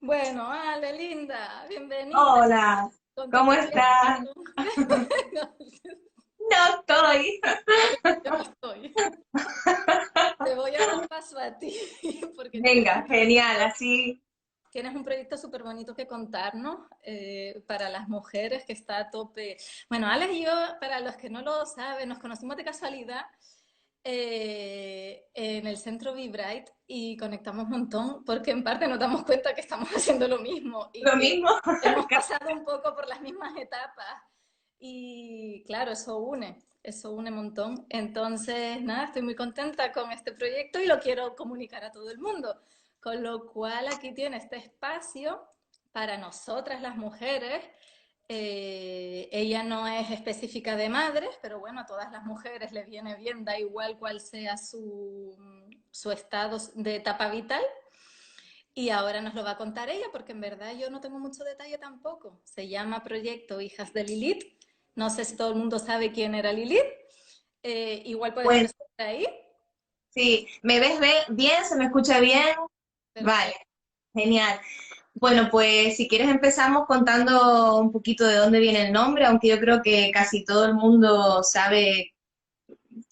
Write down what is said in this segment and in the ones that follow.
Bueno, Ale, linda, bienvenida. Hola, Con tu ¿cómo proyecto. estás? No estoy. Yo no estoy. Te voy a dar paso a ti, porque Venga, genial, así. tienes un proyecto súper bonito que contarnos para las mujeres que está a tope. Bueno, Ale y yo, para los que no lo saben, nos conocimos de casualidad en el centro Vibrite y conectamos un montón porque en parte nos damos cuenta que estamos haciendo lo mismo y Lo que mismo. hemos pasado un poco por las mismas etapas y claro, eso une un montón. Entonces, nada, estoy muy contenta con este proyecto y lo quiero comunicar a todo el mundo. Con lo cual aquí tiene este espacio para nosotras las mujeres. Ella no es específica de madres, pero bueno, a todas las mujeres le viene bien, da igual cuál sea su estado de etapa vital. Y ahora nos lo va a contar ella, porque en verdad yo no tengo mucho detalle tampoco. Se llama Proyecto Hijas de Lilith. No sé si todo el mundo sabe quién era Lilith. Igual puedes Pues empezar por ahí. sí, ¿me ves bien? ¿Se me escucha bien? Vale, Perfecto. genial. Bueno, pues si quieres empezamos contando un poquito de dónde viene el nombre, aunque yo creo que casi todo el mundo sabe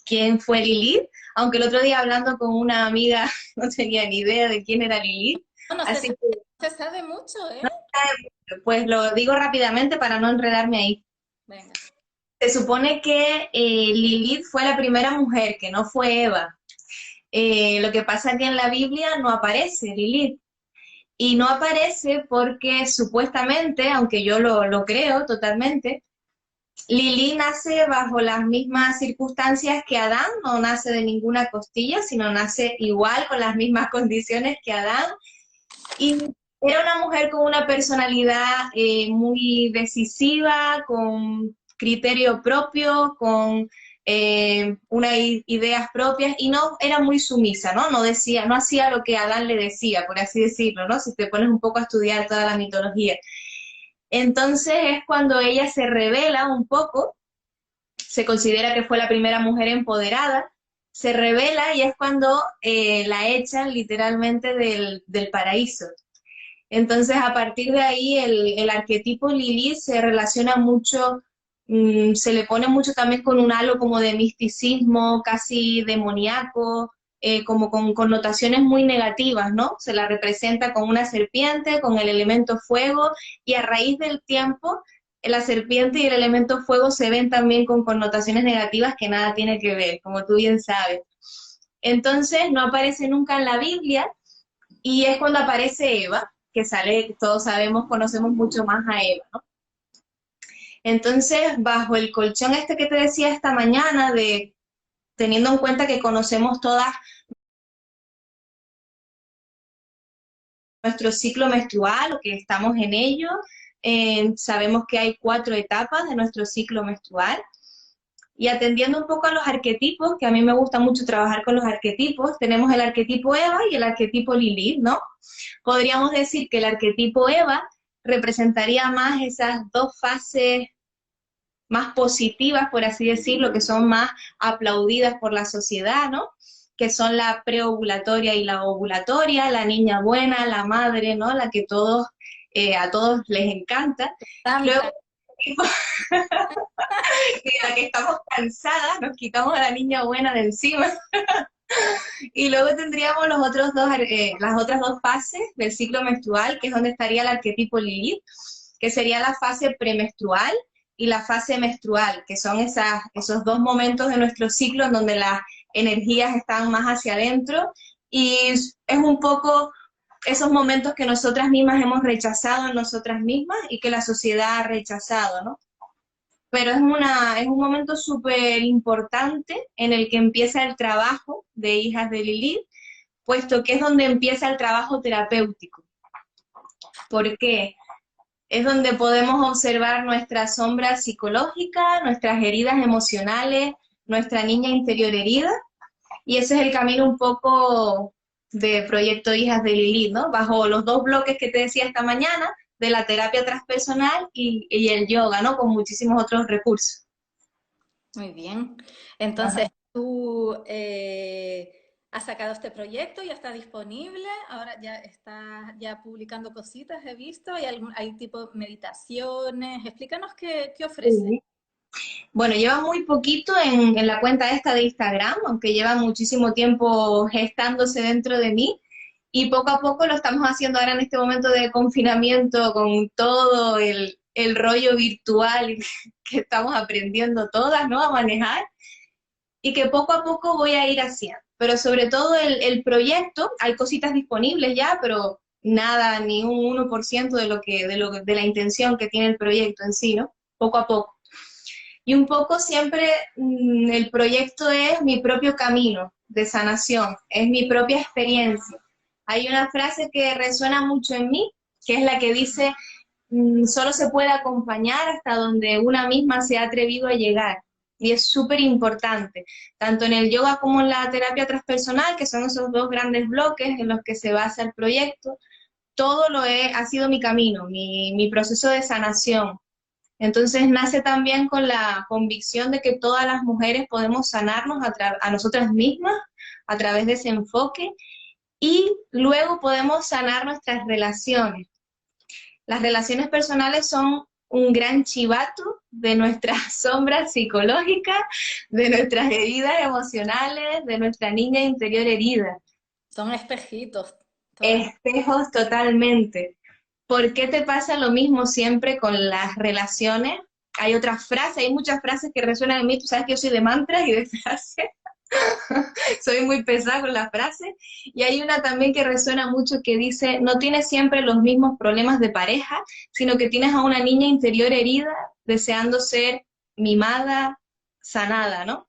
quién fue Lilith, aunque el otro día hablando con una amiga no tenía ni idea de quién era Lilith, No, así se sabe mucho, ¿eh? que pues lo digo rápidamente para no enredarme ahí. Venga. Se supone que Lilith fue la primera mujer, que no fue Eva. Lo que pasa es que en la Biblia no aparece Lilith. Y no aparece porque supuestamente, aunque yo lo creo totalmente, Lilith nace bajo las mismas circunstancias que Adán, no nace de ninguna costilla, sino nace igual con las mismas condiciones que Adán. Y era una mujer con una personalidad muy decisiva, con criterio propio, con unas ideas propias y no era muy sumisa, ¿no? No decía, no hacía lo que Adán le decía, por así decirlo, ¿no? Si te pones un poco a estudiar toda la mitología. Entonces es cuando ella se revela un poco, se considera que fue la primera mujer empoderada, se revela y es cuando la echan literalmente del paraíso. Entonces, a partir de ahí, el arquetipo Lilith se relaciona mucho, se le pone mucho también con un halo como de misticismo, casi demoníaco, como con connotaciones muy negativas, ¿no? Se la representa con una serpiente, con el elemento fuego, y a raíz del tiempo, la serpiente y el elemento fuego se ven también con connotaciones negativas que nada tiene que ver, como tú bien sabes. Entonces, no aparece nunca en la Biblia, y es cuando aparece Eva, que sale, todos sabemos, conocemos mucho más a Eva, ¿no? Entonces, bajo el colchón este que te decía esta mañana, de teniendo en cuenta que conocemos todas nuestro ciclo menstrual o que estamos en ello, sabemos que hay 4 etapas de nuestro ciclo menstrual. Y atendiendo un poco a los arquetipos, que a mí me gusta mucho trabajar con los arquetipos, tenemos el arquetipo Eva y el arquetipo Lilith, ¿no? Podríamos decir que el arquetipo Eva representaría más esas dos fases más positivas, por así decirlo, que son más aplaudidas por la sociedad, ¿no? Que son la preovulatoria y la ovulatoria, la niña buena, la madre, ¿no? La que todos, a todos les encanta. Luego, Tanta. de la que estamos cansadas, nos quitamos a la niña buena de encima. Y luego tendríamos los otros dos, las otras dos fases del ciclo menstrual, que es donde estaría el arquetipo Lilith, que sería la fase premenstrual y la fase menstrual, que son esos dos momentos de nuestro ciclo en donde las energías están más hacia adentro y es un poco esos momentos que nosotras mismas hemos rechazado en nosotras mismas y que la sociedad ha rechazado, ¿no? Pero es un momento súper importante en el que empieza el trabajo de Hijas de Lilith, puesto que es donde empieza el trabajo terapéutico. ¿Por qué? Es donde podemos observar nuestra sombra psicológica, nuestras heridas emocionales, nuestra niña interior herida, y ese es el camino un poco de Proyecto Hijas de Lilith, ¿no? Bajo los dos bloques que te decía esta mañana, de la terapia transpersonal y el yoga, ¿no? Con muchísimos otros recursos. Muy bien. Entonces, Ajá. tú, has sacado este proyecto, ya está disponible, ahora ya está ya publicando cositas, he visto, hay tipo meditaciones, explícanos qué ofrece. Sí. Bueno, lleva muy poquito en la cuenta esta de Instagram, aunque lleva muchísimo tiempo gestándose dentro de mí. Y poco a poco lo estamos haciendo ahora en este momento de confinamiento con todo el rollo virtual que estamos aprendiendo todas, ¿no? A manejar y que poco a poco voy a ir haciendo. Pero sobre todo el proyecto, hay cositas disponibles ya, pero nada, ni un 1% de la intención que tiene el proyecto en sí, ¿no? Poco a poco. Y un poco siempre el proyecto es mi propio camino de sanación, es mi propia experiencia. Hay una frase que resuena mucho en mí, que es la que dice, solo se puede acompañar hasta donde una misma se ha atrevido a llegar. Y es súper importante, tanto en el yoga como en la terapia transpersonal, que son esos dos grandes bloques en los que se basa el proyecto. Ha sido mi camino, mi proceso de sanación. Entonces nace también con la convicción de que todas las mujeres podemos sanarnos a nosotras mismas a través de ese enfoque y luego podemos sanar nuestras relaciones. Las relaciones personales son un gran chivato de nuestras sombras psicológicas, de nuestras heridas emocionales, de nuestra niña interior herida. Son espejitos, todas. Espejos totalmente. ¿Por qué te pasa lo mismo siempre con las relaciones? Hay otras frases, hay muchas frases que resuenan en mí. Tú sabes que yo soy de mantras y de frases. Soy muy pesada con las frases. Y hay una también que resuena mucho que dice, no tienes siempre los mismos problemas de pareja, sino que tienes a una niña interior herida deseando ser mimada, sanada, ¿no?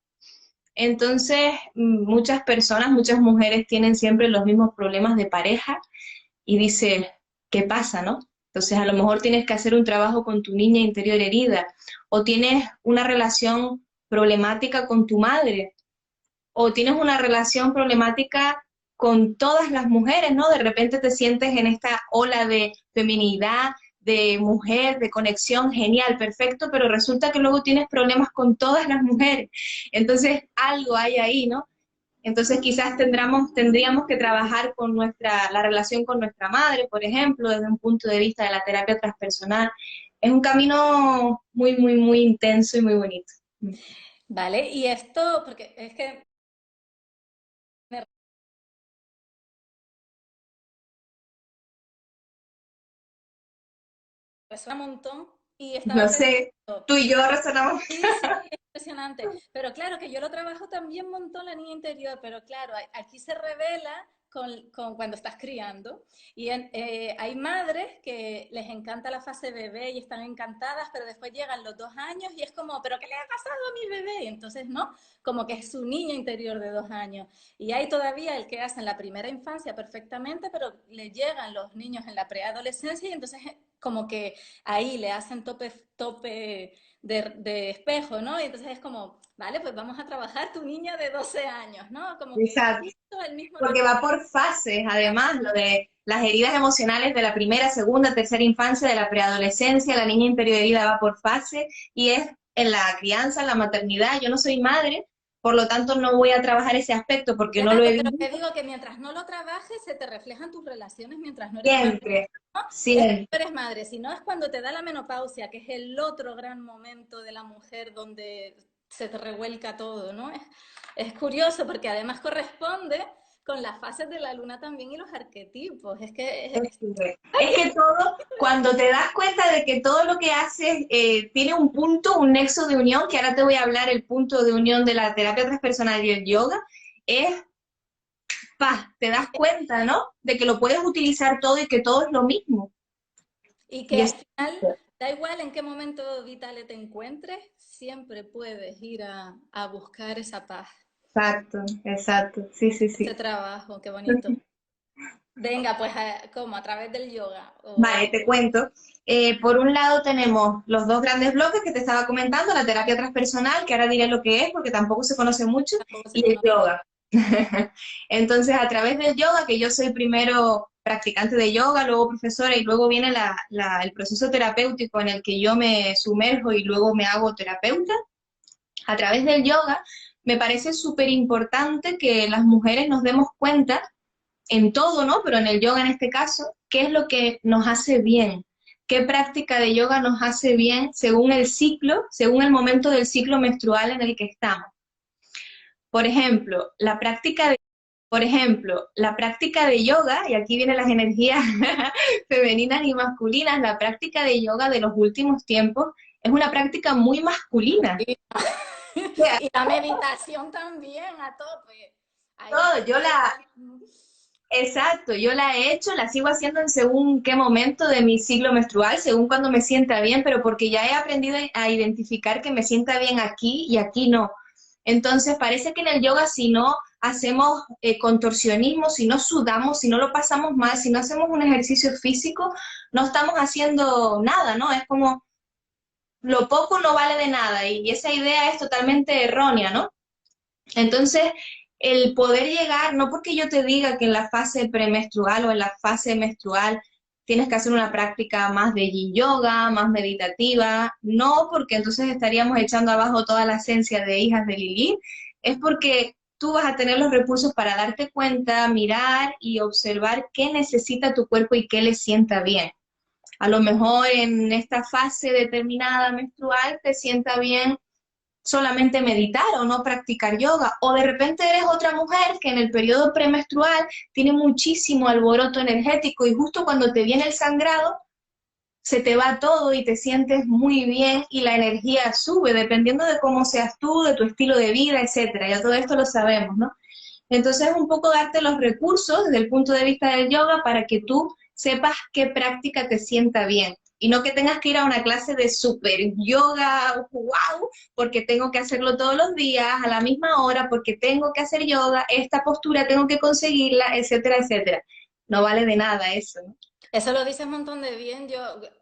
Entonces, muchas personas, muchas mujeres tienen siempre los mismos problemas de pareja y dice, ¿qué pasa, no? Entonces, a lo mejor tienes que hacer un trabajo con tu niña interior herida, o tienes una relación problemática con tu madre, o tienes una relación problemática con todas las mujeres, ¿no? De repente te sientes en esta ola de feminidad, de mujer, de conexión, genial, perfecto, pero resulta que luego tienes problemas con todas las mujeres. Entonces, algo hay ahí, ¿no? Entonces quizás tendríamos que trabajar con la relación con nuestra madre, por ejemplo, desde un punto de vista de la terapia transpersonal. Es un camino muy, muy, muy intenso y muy bonito. Vale, y esto, porque es que me resuena un montón y No estaba sé, pensando, tú y yo resonamos. sí, sí, es impresionante. Pero claro que yo lo trabajo también un montón la niña interior, pero claro, aquí se revela con cuando estás criando. Y hay madres que les encanta la fase bebé y están encantadas, pero después llegan los 2 años y es como, ¿pero qué le ha pasado a mi bebé? Y entonces, ¿no? Como que es su niña interior de 2 años. Y hay todavía el que hace en la primera infancia perfectamente, pero le llegan los niños en la preadolescencia y entonces como que ahí le hacen tope de espejo, ¿no? Y entonces es como, vale, pues vamos a trabajar tu niña de 12 años, ¿no? Como que Exacto, justo el mismo porque va por fases, además, lo de las heridas emocionales de la primera, segunda, tercera infancia, de la preadolescencia, la niña interior herida va por fase, y es en la crianza, en la maternidad. Yo no soy madre, por lo tanto no voy a trabajar ese aspecto porque no lo Claro, he pero vivido te digo que mientras no lo trabajes, se te reflejan tus relaciones mientras no eres madre. siempre, ¿No? Es que siempre. no eres madre, sino es cuando te da la menopausia, que es el otro gran momento de la mujer donde se te revuelca todo, ¿no? Es curioso porque además corresponde con las fases de la luna también y los arquetipos. Es que Es que todo, cuando te das cuenta de que todo lo que haces tiene un punto, un nexo de unión, que ahora te voy a hablar el punto de unión de la terapia transpersonal y el yoga, es paz, te das cuenta, ¿no? De que lo puedes utilizar todo y que todo es lo mismo. y que Y al es final, da igual en qué momento vital te encuentres, siempre puedes ir a buscar esa paz, exacto, exacto, sí, sí, ese sí. trabajo, qué bonito. Venga, pues, ¿cómo? ¿A través del yoga? Vale, te cuento. Por un lado tenemos los dos grandes bloques que te estaba comentando, la terapia transpersonal, que ahora diré lo que es porque tampoco se conoce mucho, Tampoco se y el conoce. yoga. Entonces, a través del yoga, que yo soy primero practicante de yoga, luego profesora, y luego viene el proceso terapéutico en el que yo me sumerjo y luego me hago terapeuta, a través del yoga me parece súper importante que las mujeres nos demos cuenta en todo, ¿no? Pero en el yoga en este caso, ¿qué es lo que nos hace bien? ¿Qué práctica de yoga nos hace bien según el ciclo, según el momento del ciclo menstrual en el que estamos? Por ejemplo, la práctica de yoga, y aquí vienen las energías femeninas y masculinas, la práctica de yoga de los últimos tiempos es una práctica muy masculina. Y, O sea, y la meditación también a tope. Ahí todo, exacto, yo la he hecho, la sigo haciendo en según qué momento de mi ciclo menstrual, según cuando me sienta bien, pero porque ya he aprendido a identificar que me sienta bien aquí y aquí no. Entonces parece que en el yoga si no hacemos contorsionismo, si no sudamos, si no lo pasamos mal, si no hacemos un ejercicio físico, no estamos haciendo nada, ¿no? Es como lo poco no vale de nada y esa idea es totalmente errónea, ¿no? Entonces, el poder llegar, no porque yo te diga que en la fase premenstrual o en la fase menstrual tienes que hacer una práctica más de yin yoga, más meditativa, no porque entonces estaríamos echando abajo toda la esencia de hijas de Lilith, es porque tú vas a tener los recursos para darte cuenta, mirar y observar qué necesita tu cuerpo y qué le sienta bien. A lo mejor en esta fase determinada menstrual te sienta bien solamente meditar o no practicar yoga, o de repente eres otra mujer que en el periodo premenstrual tiene muchísimo alboroto energético y justo cuando te viene el sangrado se te va todo y te sientes muy bien y la energía sube, dependiendo de cómo seas tú, de tu estilo de vida, etcétera. Ya todo esto lo sabemos, ¿no? Entonces, un poco darte los recursos desde el punto de vista del yoga para que tú sepas qué práctica te sienta bien. Y no que tengas que ir a una clase de super yoga, wow, porque tengo que hacerlo todos los días, a la misma hora, porque tengo que hacer yoga, esta postura tengo que conseguirla, etcétera, etcétera. No vale de nada eso, ¿no? eso lo dices un montón de bien. Yo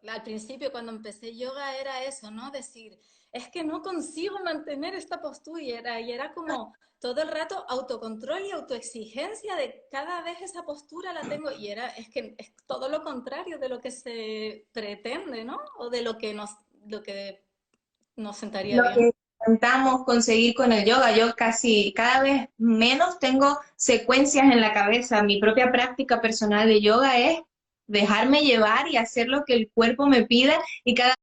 al principio cuando empecé yoga era eso, ¿no? Decir, es que no consigo mantener esta postura y era como todo el rato autocontrol y autoexigencia de cada vez esa postura la tengo y era, es que es todo lo contrario de lo que se pretende, ¿no? O de lo que nos sentaría Lo bien. que intentamos conseguir con el yoga, yo casi cada vez menos tengo secuencias en la cabeza. Mi propia práctica personal de yoga es dejarme llevar y hacer lo que el cuerpo me pida y cada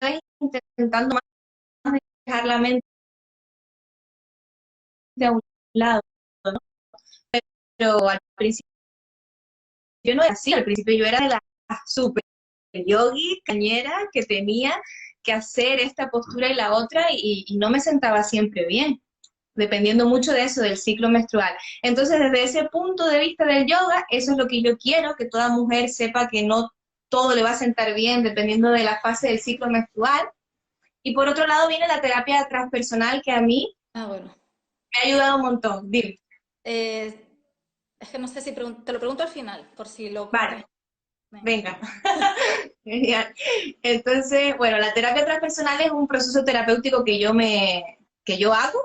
vez intentando más dejar la mente a un lado, ¿no? Pero al principio no era así, al principio yo era de la super yogi, cañera, que tenía que hacer esta postura y la otra y no me sentaba siempre bien, dependiendo mucho de eso, del ciclo menstrual. Entonces, desde ese punto de vista del yoga, eso es lo que yo quiero, que toda mujer sepa que no todo le va a sentar bien dependiendo de la fase del ciclo menstrual. Y por otro lado viene la terapia transpersonal que a mí Ah, bueno. me ha ayudado un montón. Dime. Eh, es que no sé si te lo pregunto al final, por si lo Vale, cuentas. Venga. venga. Genial. Entonces, bueno, la terapia transpersonal es un proceso terapéutico que yo hago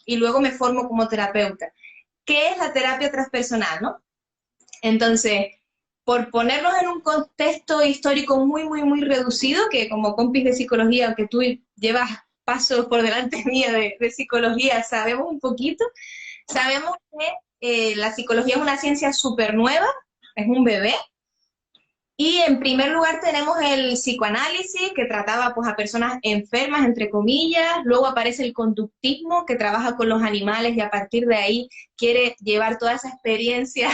y luego me formo como terapeuta. ¿Qué es la terapia transpersonal, no? Entonces, por ponerlos en un contexto histórico muy reducido, que como compis de psicología, aunque tú llevas pasos por delante mía de psicología, sabemos un poquito, sabemos que la psicología es una ciencia súper nueva, es un bebé, y en primer lugar tenemos el psicoanálisis, que trataba pues, a personas enfermas, entre comillas. Luego aparece el conductismo, que trabaja con los animales y a partir de ahí quiere llevar toda esa experiencia,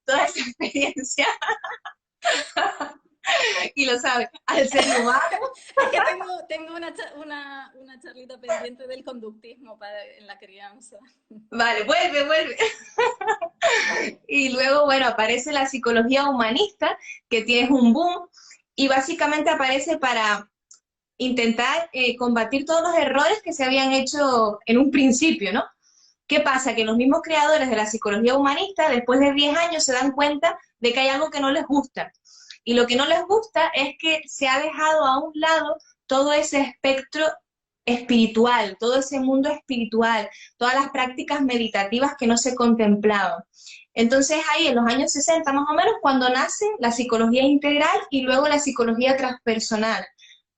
toda esa experiencia, y lo sabe, al ser humano. Es que tengo una charlita pendiente del conductismo en la crianza. Vale, vuelve. Y luego, bueno, aparece la psicología humanista, que tiene un boom, y básicamente aparece para intentar combatir todos los errores que se habían hecho en un principio, ¿no? ¿Qué pasa? Que los mismos creadores de la psicología humanista, después de 10 años, se dan cuenta de que hay algo que no les gusta. Y lo que no les gusta es que se ha dejado a un lado todo ese espectro espiritual, todo ese mundo espiritual, todas las prácticas meditativas que no se contemplaban. Entonces ahí en los años 60 más o menos cuando nace la psicología integral y luego la psicología transpersonal.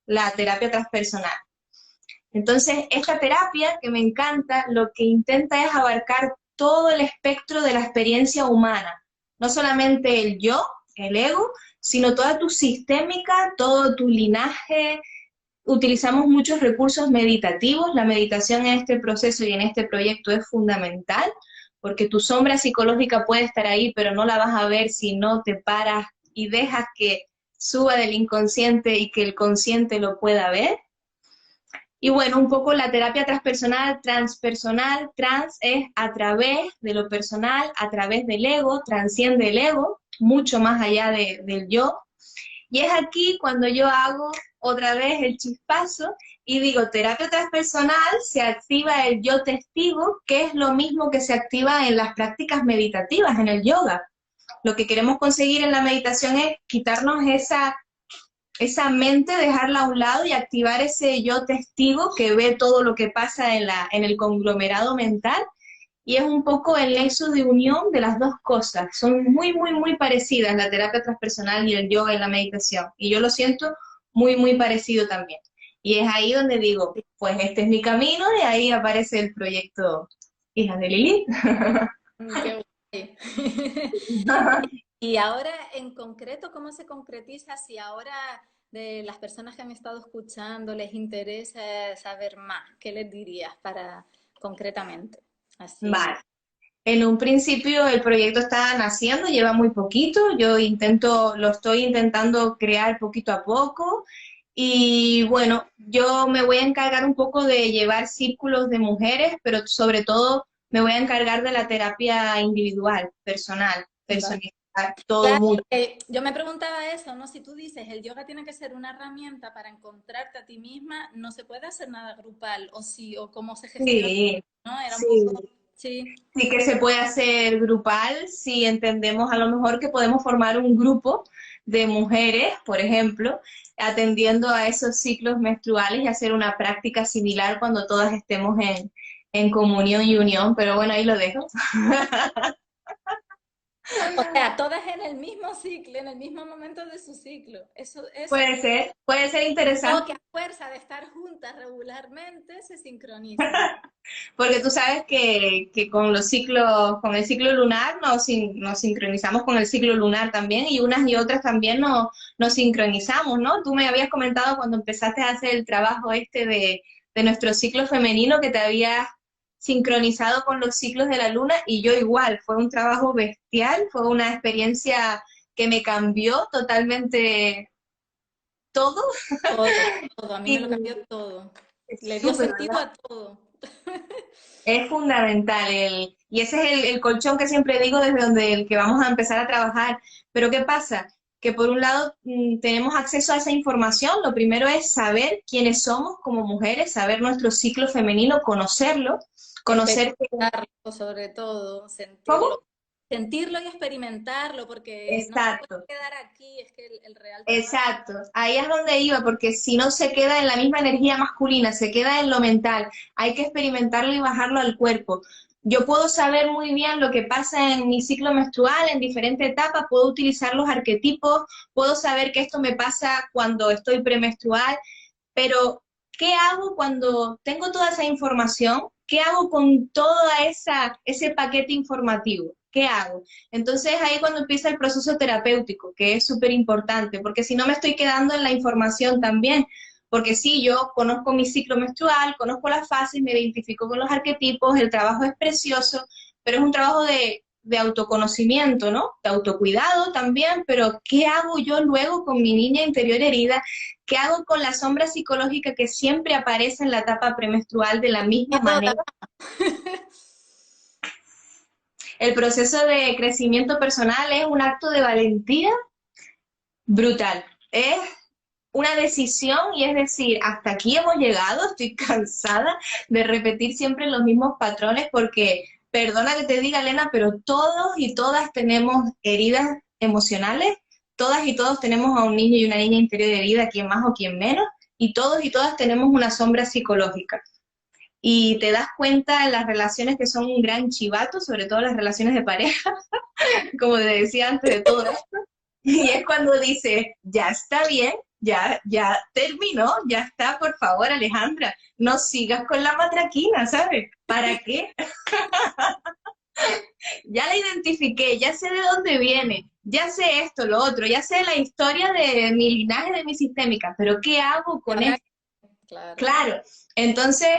la terapia transpersonal. Entonces, esta terapia que me encanta, lo que intenta es abarcar todo el espectro de la experiencia humana, no solamente el yo, el ego, sino toda tu sistémica, todo tu linaje. Utilizamos muchos recursos meditativos. La meditación en este proceso y en este proyecto es fundamental, porque tu sombra psicológica puede estar ahí, pero no la vas a ver si no te paras y dejas que suba del inconsciente y que el consciente lo pueda ver. Y bueno, un poco la terapia transpersonal, trans es a través de lo personal, a través del ego, transciende el ego, mucho más allá del yo. Y es aquí cuando yo hago otra vez el chispazo y digo, terapia transpersonal, se activa el yo testigo, que es lo mismo que se activa en las prácticas meditativas, en el yoga. Lo que queremos conseguir en la meditación es quitarnos esa mente, dejarla a un lado y activar ese yo testigo que ve todo lo que pasa en el conglomerado mental. Y es un poco el nexo de unión de las dos cosas. Son muy, muy, muy parecidas la terapia transpersonal y el yoga y la meditación. Y yo lo siento muy, muy parecido también. Y es ahí donde digo, pues este es mi camino, y ahí aparece el proyecto Hijas de Lilith. Qué guay. Y ahora, en concreto, ¿cómo se concretiza si ahora de las personas que han estado escuchando les interesa saber más? ¿Qué les dirías para concretamente? Así. Vale. En un principio el proyecto está naciendo, lleva muy poquito, lo estoy intentando crear poquito a poco y bueno, yo me voy a encargar un poco de llevar círculos de mujeres, pero sobre todo me voy a encargar de la terapia individual, personal, Vale. personalizar todo Claro, mucho. yo me preguntaba eso, ¿no? Si tú dices el yoga tiene que ser una herramienta para encontrarte a ti misma, no se puede hacer nada grupal, o sí, o cómo se gestiona, Sí, ¿no? Era un sí. poco, sí, Sí que se puede hacer grupal si entendemos a lo mejor que podemos formar un grupo de mujeres, por ejemplo, atendiendo a esos ciclos menstruales y hacer una práctica similar cuando todas estemos en comunión y unión, pero bueno, ahí lo dejo. o sea, todas en el mismo ciclo, en el mismo momento de su ciclo. Eso, Puede ser o interesante. que a fuerza de estar juntas regularmente se sincronicen. Porque tú sabes que con los ciclos, con el ciclo lunar nos sincronizamos con el ciclo lunar también, y unas y otras también nos sincronizamos, ¿no? Tú me habías comentado cuando empezaste a hacer el trabajo este de nuestro ciclo femenino que te habías sincronizado con los ciclos de la luna, y yo igual, fue un trabajo bestial, fue una experiencia que me cambió totalmente todo. Todo, todo, a mí me lo Y cambió todo. es Le dio súper, sentido a todo. es fundamental, y ese es el colchón que siempre digo desde donde el que vamos a empezar a trabajar. Pero ¿qué pasa? Que por un lado tenemos acceso a esa información. Lo primero es saber quiénes somos como mujeres, saber nuestro ciclo femenino, conocerlo, conocer que... Experimentarlo, sobre todo, ¿Cómo? sentirlo y experimentarlo, porque no se puede Exacto. quedar aquí, es que el real trabajo. Exacto, ahí es donde iba, porque si no se queda en la misma energía masculina, se queda en lo mental, hay que experimentarlo y bajarlo al cuerpo. Yo puedo saber muy bien lo que pasa en mi ciclo menstrual, en diferentes etapas, puedo utilizar los arquetipos, puedo saber que esto me pasa cuando estoy premenstrual, pero ¿qué hago cuando tengo toda esa información? ¿Qué hago con ese paquete informativo? ¿Qué hago? Entonces ahí cuando empieza el proceso terapéutico, que es súper importante, porque si no me estoy quedando en la información también, porque sí, yo conozco mi ciclo menstrual, conozco las fases, me identifico con los arquetipos, el trabajo es precioso, pero es un trabajo de autoconocimiento, ¿no? De autocuidado también, pero ¿qué hago yo luego con mi niña interior herida? ¿Qué hago con la sombra psicológica que siempre aparece en la etapa premenstrual de la misma Miedo manera? El proceso de crecimiento personal es un acto de valentía brutal. Es una decisión, y es decir, hasta aquí hemos llegado, estoy cansada de repetir siempre los mismos patrones, porque, perdona que te diga, Elena, pero todos y todas tenemos heridas emocionales, todas y todos tenemos a un niño y una niña interior herida, quien más o quien menos, y todos y todas tenemos una sombra psicológica. Y te das cuenta en las relaciones que son un gran chivato, sobre todo las relaciones de pareja, como te decía antes de todo esto, y es cuando dices, ya está bien, ya terminó, ya está, por favor, Alejandra, no sigas con la matraquina, ¿sabes? ¿Para qué? Ya la identifiqué, ya sé de dónde viene, ya sé esto, lo otro, ya sé la historia de mi linaje, de mi sistémica, pero ¿qué hago Y con ahora, esto? claro. Claro, entonces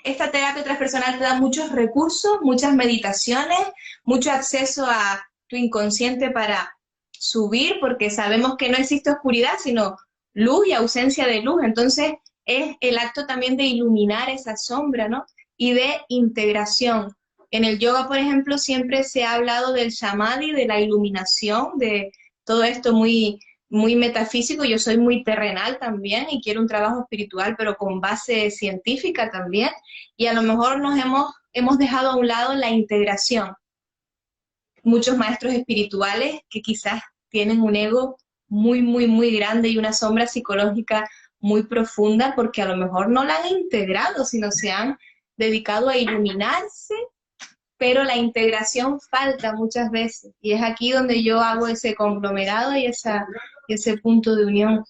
esta terapia transpersonal te da muchos recursos, muchas meditaciones, mucho acceso a tu inconsciente para subir, porque sabemos que no existe oscuridad, sino luz y ausencia de luz. Entonces es el acto también de iluminar esa sombra, ¿no? Y de integración. En el yoga, por ejemplo, siempre se ha hablado del samadhi, de la iluminación, de todo esto muy metafísico. Yo soy muy terrenal también y quiero un trabajo espiritual, pero con base científica también. Y a lo mejor hemos dejado a un lado la integración. Muchos maestros espirituales que quizás tienen un ego muy grande y una sombra psicológica muy profunda porque a lo mejor no la han integrado, sino se han dedicado a iluminarse, pero la integración falta muchas veces. Y es aquí donde yo hago ese conglomerado y ese punto de unión.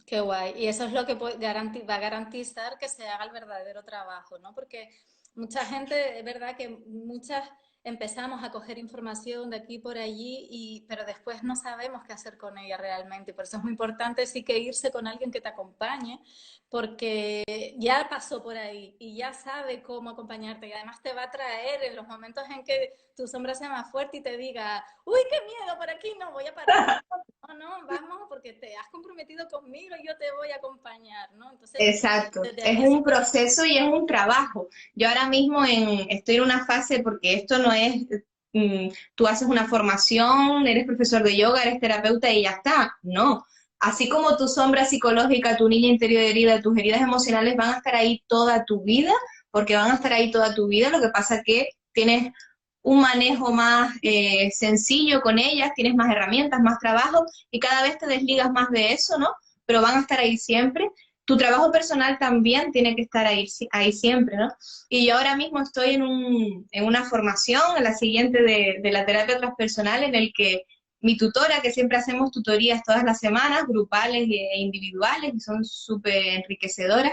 Qué guay. Y eso es lo que va a garantizar que se haga el verdadero trabajo, ¿no? Porque mucha gente, es verdad que muchas empezamos a coger información de aquí por allí, pero después no sabemos qué hacer con ella realmente. Por eso es muy importante sí que irse con alguien que te acompañe, porque ya pasó por ahí y ya sabe cómo acompañarte y además te va a traer en los momentos en que tu sombra sea más fuerte y te diga, uy, qué miedo, por aquí no, voy a parar. No, no, vamos, porque te has comprometido conmigo y yo te voy a acompañar, ¿no? Entonces, Exacto, desde es ahí sí un proceso y es un trabajo. Yo ahora mismo estoy en una fase, porque esto no es, tú haces una formación, eres profesor de yoga, eres terapeuta y ya está. No, así como tu sombra psicológica, tu niña interior herida, tus heridas emocionales van a estar ahí toda tu vida, porque van a estar ahí toda tu vida. Lo que pasa es que tienes un manejo más sencillo con ellas, tienes más herramientas, más trabajo y cada vez te desligas más de eso, ¿no? Pero van a estar ahí siempre. Tu trabajo personal también tiene que estar ahí siempre, ¿no? Y yo ahora mismo estoy en una formación, en la siguiente de la terapia transpersonal, en el que mi tutora, que siempre hacemos tutorías todas las semanas, grupales e individuales, y son súper enriquecedoras,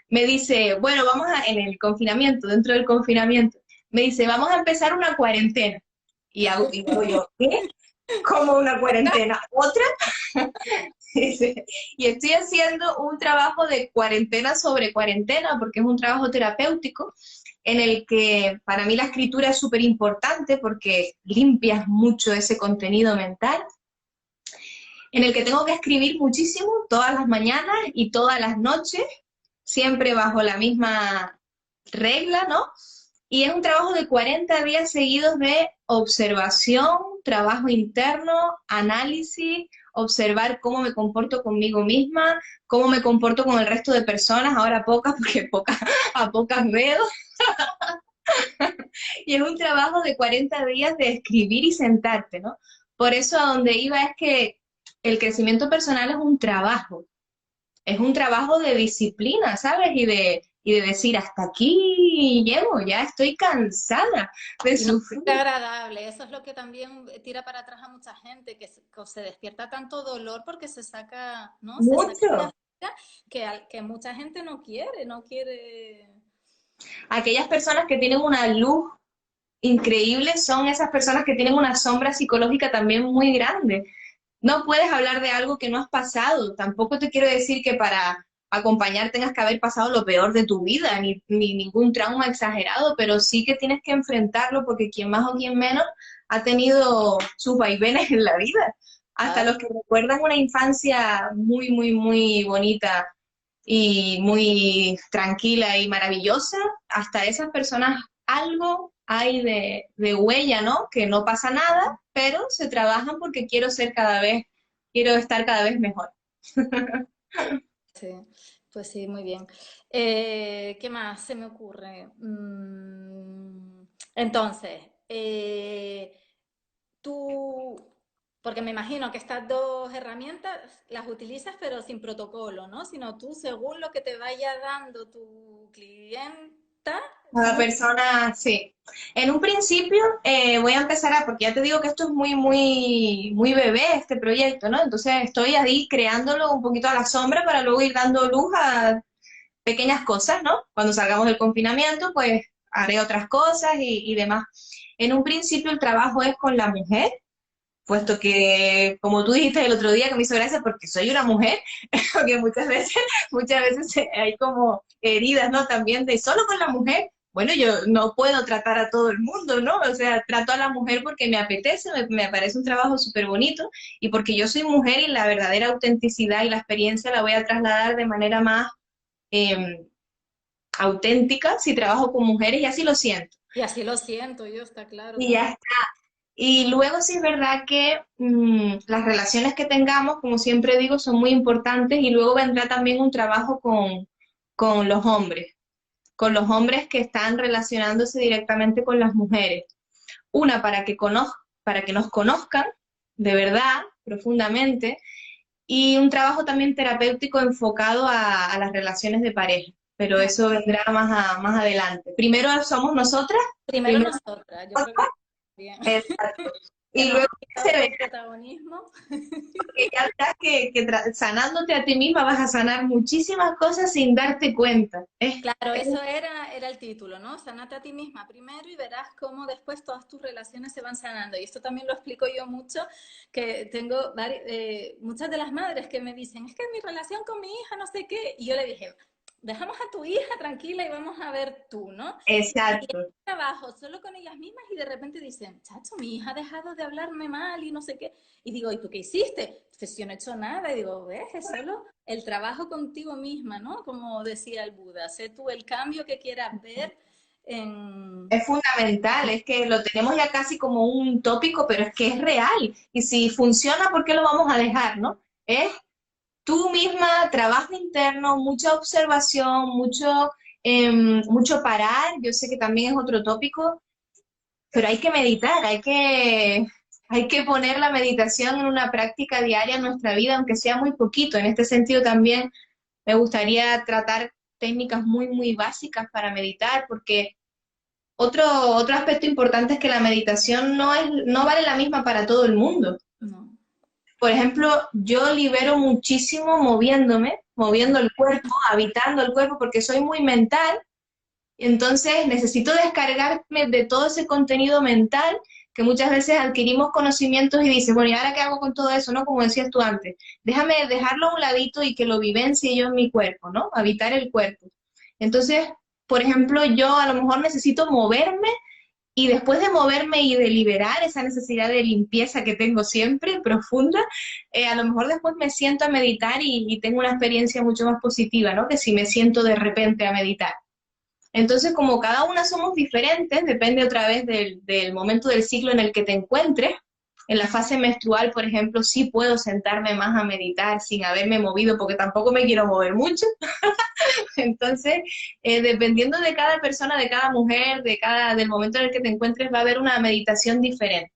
me dice, bueno, en el confinamiento, dentro del confinamiento, me dice, vamos a empezar una cuarentena. Y digo yo, ¿qué? ¿Cómo una cuarentena? ¿Otra? Y estoy haciendo un trabajo de cuarentena sobre cuarentena, porque es un trabajo terapéutico en el que para mí la escritura es súper importante porque limpias mucho ese contenido mental, en el que tengo que escribir muchísimo todas las mañanas y todas las noches, siempre bajo la misma regla, ¿no? Y es un trabajo de 40 días seguidos de observación, trabajo interno, análisis, observar cómo me comporto conmigo misma, cómo me comporto con el resto de personas, ahora pocas, porque a pocas veo. Y es un trabajo de 40 días de escribir y sentarte, ¿no? Por eso a donde iba es que el crecimiento personal es un trabajo de disciplina, ¿sabes? Y de decir, hasta aquí llego, ya estoy cansada de y no sufrir es agradable. Eso es lo que también tira para atrás a mucha gente, que se despierta tanto dolor porque se saca, ¿no? Se saca mucho. una vida que mucha gente no quiere, no quiere. Aquellas personas que tienen una luz increíble son esas personas que tienen una sombra psicológica también muy grande. No puedes hablar de algo que no has pasado. Tampoco te quiero decir que para acompañar tengas que haber pasado lo peor de tu vida, ni ningún trauma exagerado, pero sí que tienes que enfrentarlo porque quien más o quien menos ha tenido sus vaivenes en la vida. Hasta Claro. los que recuerdan una infancia muy bonita y muy tranquila y maravillosa, hasta esas personas algo hay de huella, ¿no? Que no pasa nada, pero se trabajan porque quiero estar cada vez mejor. Sí, pues sí, muy bien. ¿Qué más se me ocurre? Entonces, tú, porque me imagino que estas dos herramientas las utilizas pero sin protocolo, ¿no? Sino tú según lo que te vaya dando tu cliente Cada ¿Cómo? persona, sí. En un principio voy a empezar porque ya te digo que esto es muy bebé este proyecto, ¿no? Entonces estoy ahí creándolo un poquito a la sombra para luego ir dando luz a pequeñas cosas, ¿no? Cuando salgamos del confinamiento, pues haré otras cosas y demás. En un principio el trabajo es con la mujer, puesto que, como tú dijiste el otro día, que me hizo gracia porque soy una mujer, porque muchas veces hay como heridas, ¿no? También de solo con la mujer. Bueno, yo no puedo tratar a todo el mundo, ¿no? O sea, trato a la mujer porque me apetece, me parece un trabajo súper bonito y porque yo soy mujer y la verdadera autenticidad y la experiencia la voy a trasladar de manera más eh, auténtica si trabajo con mujeres y así lo siento. Y así lo siento yo, está claro Y también. ya. Y luego sí es verdad que las relaciones que tengamos, como siempre digo, son muy importantes y luego vendrá también un trabajo con los hombres que están relacionándose directamente con las mujeres. Una, para que nos conozcan de verdad, profundamente, y un trabajo también terapéutico enfocado a las relaciones de pareja. Pero Ah, eso vendrá más adelante. Primero somos nosotras, primero primero nosotras, yo creo que bien. exacto. Que Y nos han luego se quitado todo ve el protagonismo. que ya verás que sanándote a ti misma vas a sanar muchísimas cosas sin darte cuenta. Claro, eso era el título, ¿no? Sanate a ti misma primero y verás cómo después todas tus relaciones se van sanando. Y esto también lo explico yo mucho, que tengo muchas de las madres que me dicen, es que mi relación con mi hija no sé qué. Y yo le dije, dejamos a tu hija tranquila y vamos a ver tú, ¿no? Y Exacto. trabajo solo con ellas mismas y de repente dicen, chacho, mi hija ha dejado de hablarme mal y no sé qué. Y digo, ¿y tú qué hiciste? Pues yo no he hecho nada. Y digo, ves, es solo el trabajo contigo misma, ¿no? Como decía el Buda, sé tú el cambio que quieras ver en... Es fundamental, es que lo tenemos ya casi como un tópico, pero es que es real. Y si funciona, ¿por qué lo vamos a dejar, no? Es tú misma, trabajo interno, mucha observación, mucho parar. Yo sé que también es otro tópico, pero hay que meditar, hay que poner la meditación en una práctica diaria en nuestra vida, aunque sea muy poquito. En este sentido también me gustaría tratar técnicas muy básicas para meditar, porque otro aspecto importante es que la meditación no vale la misma para todo el mundo. No. Por ejemplo, yo libero muchísimo moviéndome, moviendo el cuerpo, habitando el cuerpo, porque soy muy mental. Entonces necesito descargarme de todo ese contenido mental que muchas veces adquirimos conocimientos y dices, bueno, ¿y ahora qué hago con todo eso? ¿No? Como decías tú antes, déjame dejarlo a un ladito y que lo vivencie yo en mi cuerpo, ¿no? Habitar el cuerpo. Entonces, por ejemplo, yo a lo mejor necesito moverme y después de moverme y de liberar esa necesidad de limpieza que tengo siempre, profunda, a lo mejor después me siento a meditar y tengo una experiencia mucho más positiva, ¿no? Que si me siento de repente a meditar. Entonces, como cada una somos diferentes, depende otra vez del momento del ciclo en el que te encuentres. En la fase menstrual, por ejemplo, sí puedo sentarme más a meditar sin haberme movido, porque tampoco me quiero mover mucho. Entonces, dependiendo de cada persona, de cada mujer, del momento en el que te encuentres, va a haber una meditación diferente.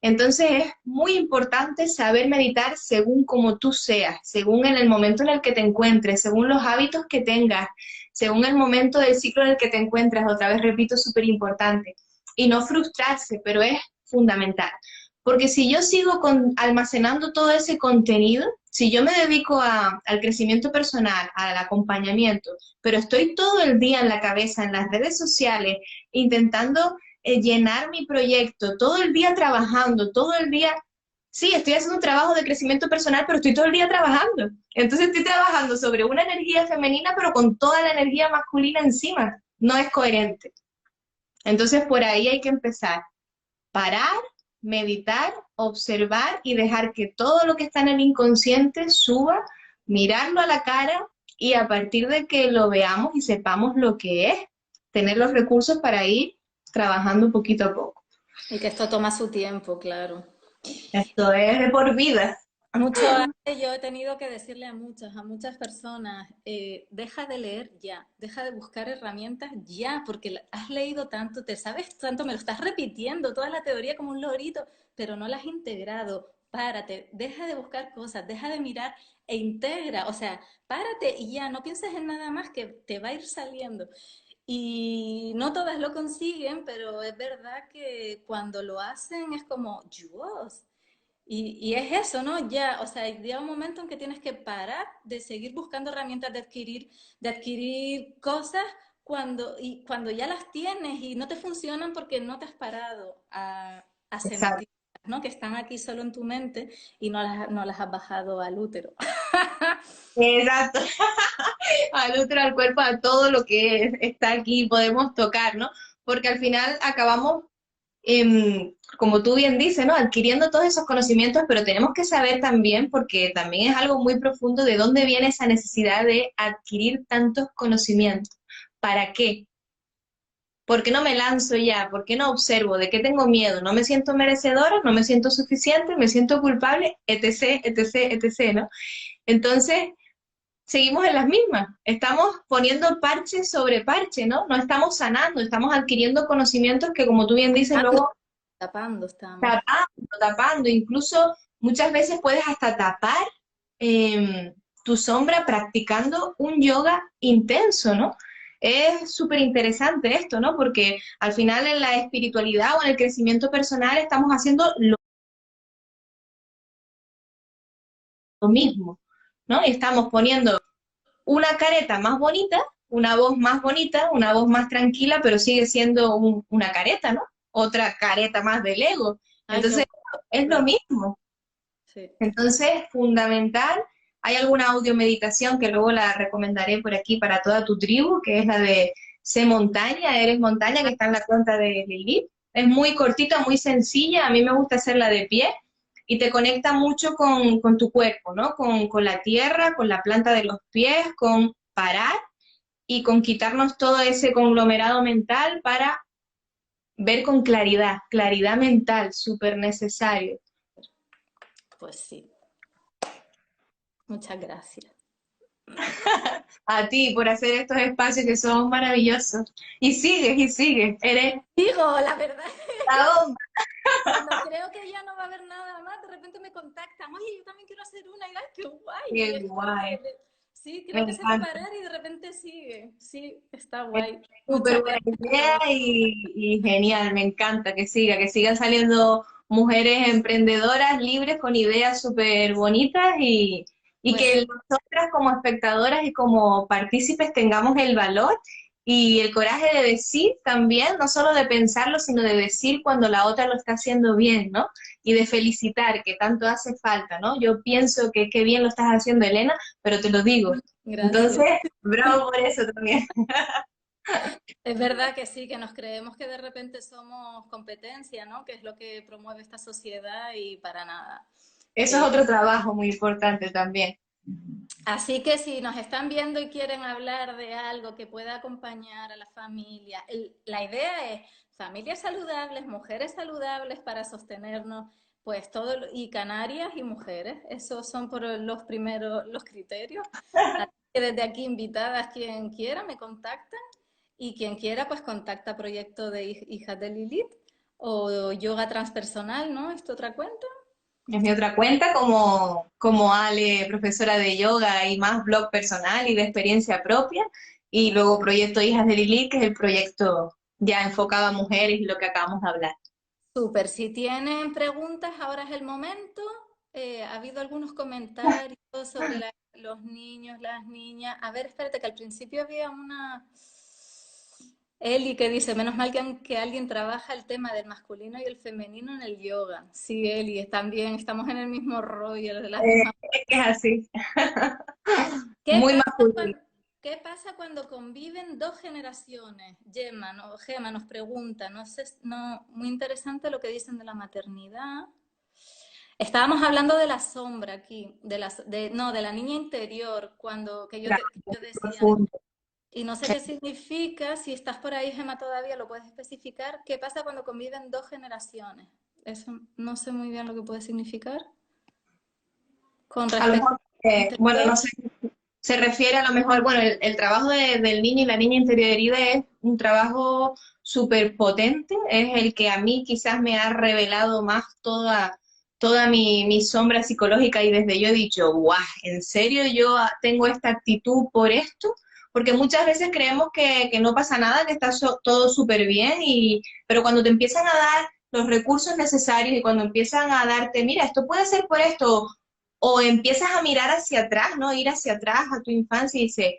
Entonces es muy importante saber meditar según como tú seas, según en el momento en el que te encuentres, según los hábitos que tengas, según el momento del ciclo en el que te encuentras. Otra vez repito, súper importante. Y no frustrarse, pero es fundamental. Porque si yo sigo almacenando todo ese contenido, si yo me dedico al crecimiento personal, al acompañamiento, pero estoy todo el día en la cabeza, en las redes sociales, intentando llenar mi proyecto, todo el día trabajando, todo el día, sí, estoy haciendo un trabajo de crecimiento personal, pero estoy todo el día trabajando. Entonces estoy trabajando sobre una energía femenina, pero con toda la energía masculina encima. No es coherente. Entonces por ahí hay que empezar. Parar, meditar, observar y dejar que todo lo que está en el inconsciente suba, mirarlo a la cara y a partir de que lo veamos y sepamos lo que es, tener los recursos para ir trabajando poquito a poco. Y que esto toma su tiempo, claro. Esto es de por vida. Mucho antes yo he tenido que decirle a muchas personas, deja de leer ya, deja de buscar herramientas ya, porque has leído tanto, te sabes tanto, me lo estás repitiendo, toda la teoría como un lorito, pero no la has integrado. Párate, deja de buscar cosas, deja de mirar e integra, o sea, párate y ya, no pienses en nada más que te va a ir saliendo. Y no todas lo consiguen, pero es verdad que cuando lo hacen es como, Dios. Y es eso, ¿no? Ya, o sea, llega un momento en que tienes que parar de seguir buscando herramientas de adquirir cosas cuando ya las tienes y no te funcionan porque no te has parado a Exacto. sentir, ¿no? Que están aquí solo en tu mente y no las has bajado al útero. Exacto. Al útero, al cuerpo, a todo lo que está aquí podemos tocar, ¿no? Porque al final acabamos, como tú bien dices, ¿no? Adquiriendo todos esos conocimientos, pero tenemos que saber también, porque también es algo muy profundo, de dónde viene esa necesidad de adquirir tantos conocimientos. ¿Para qué? ¿Por qué no me lanzo ya? ¿Por qué no observo? ¿De qué tengo miedo? ¿No me siento merecedora? ¿No me siento suficiente? ¿Me siento culpable? Etc, etc, etc, ¿no? Entonces, seguimos en las mismas. Estamos poniendo parche sobre parche, ¿no? No estamos sanando, estamos adquiriendo conocimientos que, como tú bien dices, Tapando, luego tapando estamos. tapando, tapando. Incluso muchas veces puedes hasta tapar tu sombra practicando un yoga intenso, ¿no? Es súper interesante esto, ¿no? Porque al final en la espiritualidad o en el crecimiento personal estamos haciendo lo mismo, ¿no? Y estamos poniendo una careta más bonita, una voz más tranquila, pero sigue siendo una careta, ¿no? Otra careta más del ego. Ay, qué Entonces, es lo guay. mismo. Sí. Entonces, fundamental, hay alguna audiomeditación que luego la recomendaré por aquí para toda tu tribu, que es la de Sé Montaña, Eres Montaña, que está en la cuenta de Lilith. Es muy cortita, muy sencilla, a mí me gusta hacerla de pie y te conecta mucho con tu cuerpo, ¿no? Con la tierra, con la planta de los pies, con parar y con quitarnos todo ese conglomerado mental para ver con claridad, claridad mental, súper necesario. Pues sí, muchas gracias. A ti por hacer estos espacios que son maravillosos. Y sigues, eres Digo, la verdad es la que bomba. cuando creo que ya no va a haber nada más, de repente me contactan, oye, yo también quiero hacer una, y ¡ay, qué guay! Qué Y es como guay, que, sí, me creo que se va a encanta. parar y de repente sigue. Sí, está Es guay. súper Muchas buena gracias a idea todos. y genial, me encanta que sigan saliendo mujeres emprendedoras, libres, con ideas súper bonitas y Pues que nosotras como espectadoras y como partícipes tengamos el valor y el coraje de decir también, no solo de pensarlo, sino de decir cuando la otra lo está haciendo bien, ¿no? Y de felicitar, que tanto hace falta, ¿no? Yo pienso que qué bien lo estás haciendo, Elena, pero te lo digo. gracias. Entonces, bravo por eso también. Es verdad que sí, que nos creemos que de repente somos competencia, ¿no? Que es lo que promueve esta sociedad y para nada. Eso es Eh, otro trabajo muy importante también. Así que si nos están viendo y quieren hablar de algo que pueda acompañar a la familia, la idea es familias saludables, mujeres saludables para sostenernos, pues todo, y canarias y mujeres, esos son por los primeros, los criterios. Así que desde aquí invitadas quien quiera me contactan y quien quiera pues contacta Proyecto de Hijas de Lilith o Yoga Transpersonal, ¿no? ¿Esto otra cuenta? Es mi otra cuenta como Ale, profesora de yoga y más blog personal y de experiencia propia. Y luego Proyecto Hijas de Lilith, que es el proyecto ya enfocado a mujeres y lo que acabamos de hablar. Súper, si tienen preguntas, ahora es el momento. Ha habido algunos comentarios sobre los niños, las niñas. A ver, espérate, que al principio había una Eli que dice, menos mal que alguien trabaja el tema del masculino y el femenino en el yoga. Sí, Eli, también estamos en el mismo rollo, de las mismas. Es así, ¿Qué muy pasa masculino. qué pasa cuando conviven dos generaciones? Gema nos pregunta, no sé, no, muy interesante lo que dicen de la maternidad. Estábamos hablando de la sombra aquí, no, de la niña interior, que yo decía, Profundo. y no sé qué significa, si estás por ahí, Gema, todavía lo puedes especificar, ¿qué pasa cuando conviven dos generaciones? Eso no sé muy bien lo que puede significar con A lo respecto mejor, al bueno, interior. no sé, se refiere a lo mejor, bueno, el trabajo del niño y la niña interior herida es un trabajo súper potente, es el que a mí quizás me ha revelado más toda mi sombra psicológica y desde yo he dicho, guau, ¿en serio yo tengo esta actitud por esto? porque muchas veces creemos que no pasa nada, que está todo súper bien, pero cuando te empiezan a dar los recursos necesarios y cuando empiezan a darte, mira, esto puede ser por esto, o empiezas a mirar hacia atrás, ¿no? Ir hacia atrás a tu infancia y dices,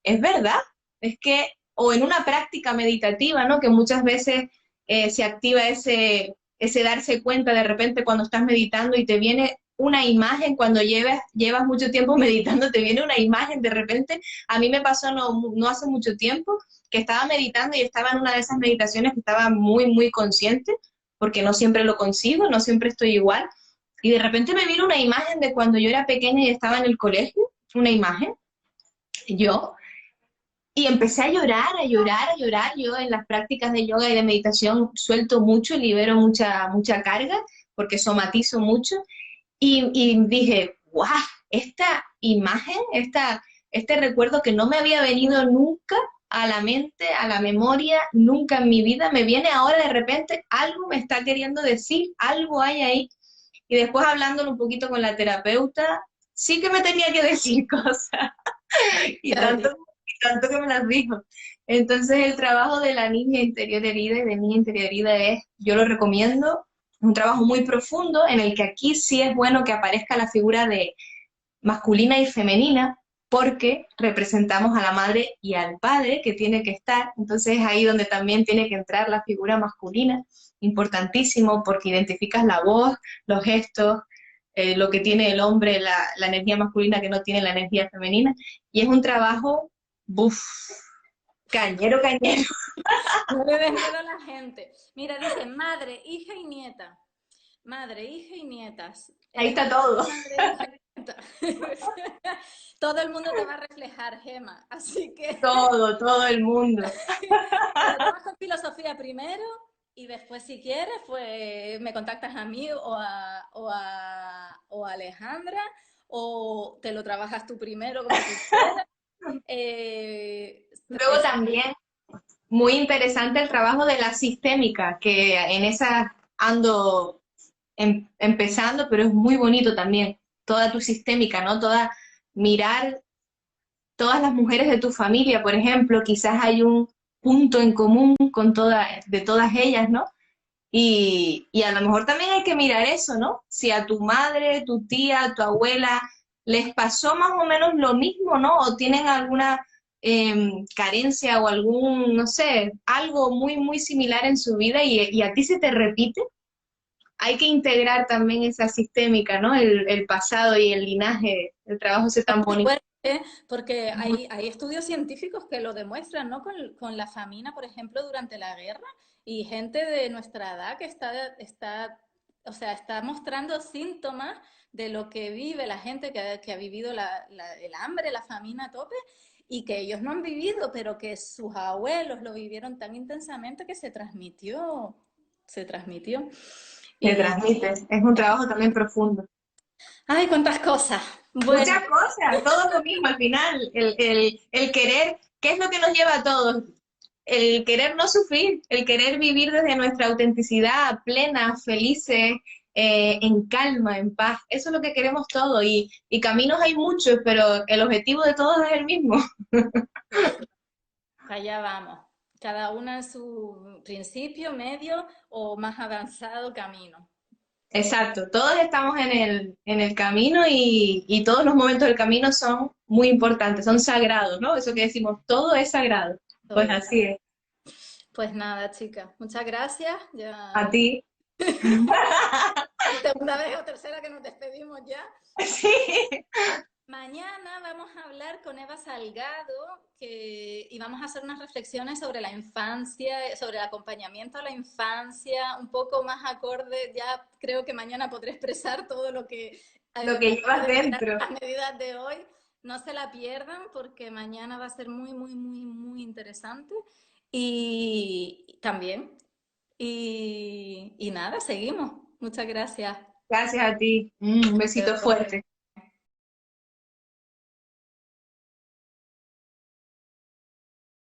es verdad, es que, o en una práctica meditativa, ¿no? Que muchas veces se activa ese darse cuenta de repente cuando estás meditando y te viene una imagen, cuando llevas mucho tiempo meditando, te viene una imagen de repente. A mí me pasó no hace mucho tiempo que estaba meditando y estaba en una de esas meditaciones que estaba muy, muy consciente, porque no siempre lo consigo, no siempre estoy igual, y de repente me vino una imagen de cuando yo era pequeña y estaba en el colegio, una imagen, yo, y empecé a llorar, a llorar, a llorar. Yo en las prácticas de yoga y de meditación suelto mucho y libero mucha carga porque somatizo mucho. Y dije, ¡guau! Esta imagen, este recuerdo que no me había venido nunca a la mente, a la memoria, nunca en mi vida, me viene ahora de repente, algo me está queriendo decir, algo hay ahí. Y después hablándolo un poquito con la terapeuta, sí que me tenía que decir cosas. Y tanto que me las dijo. Entonces el trabajo de la niña interior herida y de niña interior herida yo lo recomiendo, es un trabajo muy profundo en el que aquí sí es bueno que aparezca la figura de masculina y femenina, porque representamos a la madre y al padre que tiene que estar, entonces es ahí donde también tiene que entrar la figura masculina, importantísimo porque identificas la voz, los gestos, lo que tiene el hombre, la energía masculina que no tiene la energía femenina, y es un trabajo, buf, cañero, cañero. No le des miedo a la gente. Mira, dice madre, hija y nieta. Madre, hija y nietas. Ahí Eres está todo. madre, hija y nieta. Todo el mundo te va a reflejar, Gema. Así que Todo el mundo. te lo tomas con filosofía primero y después, si quieres, pues me contactas a mí o a Alejandra, o te lo trabajas tú primero, como tú quieras. Luego también muy interesante el trabajo de la sistémica, que en esa ando empezando, pero es muy bonito también, toda tu sistémica, ¿no? Mirar todas las mujeres de tu familia, por ejemplo, quizás hay un punto en común de todas ellas, ¿no? Y a lo mejor también hay que mirar eso, ¿no? Si a tu madre, tu tía, tu abuela les pasó más o menos lo mismo, ¿no? O tienen alguna carencia o algún, no sé, algo muy, muy similar en su vida y a ti se te repite, hay que integrar también esa sistémica, ¿no? El pasado y el linaje, el trabajo ese tan bonito. Porque hay estudios científicos que lo demuestran, ¿no? Con la famina, por ejemplo, durante la guerra, y gente de nuestra edad que o sea, está mostrando síntomas de lo que vive la gente que ha vivido el hambre, la famina a tope, y que ellos no han vivido, pero que sus abuelos lo vivieron tan intensamente que se transmitió. Se transmitió. Se Y, transmite, es un trabajo también profundo. ¡ay, cuántas cosas! Bueno, Muchas cosas, todo lo mismo al final, el querer, ¿qué es lo que nos lleva a todos? El querer no sufrir, el querer vivir desde nuestra autenticidad, plena, felices, en calma, en paz. Eso es lo que queremos todos y caminos hay muchos, pero el objetivo de todos es el mismo. allá vamos. Cada una en su principio, medio o más avanzado camino. Exacto, todos estamos en el camino y todos los momentos del camino son muy importantes, son sagrados, ¿no? Eso que decimos, todo es sagrado. Pues Todo eso. así es. Pues nada, chicas, muchas gracias. A Ya ti. segunda vez o tercera que nos despedimos ya. Sí. Mañana vamos a hablar con Eva Salgado y vamos a hacer unas reflexiones sobre la infancia, sobre el acompañamiento a la infancia, un poco más acorde. Ya creo que mañana podré expresar todo lo que Lo que llevas dentro. a medidas de hoy. No se la pierdan porque mañana va a ser muy, muy, muy, muy interesante. Y también. Y nada, seguimos. Muchas gracias. Gracias a ti. Un besito fuerte.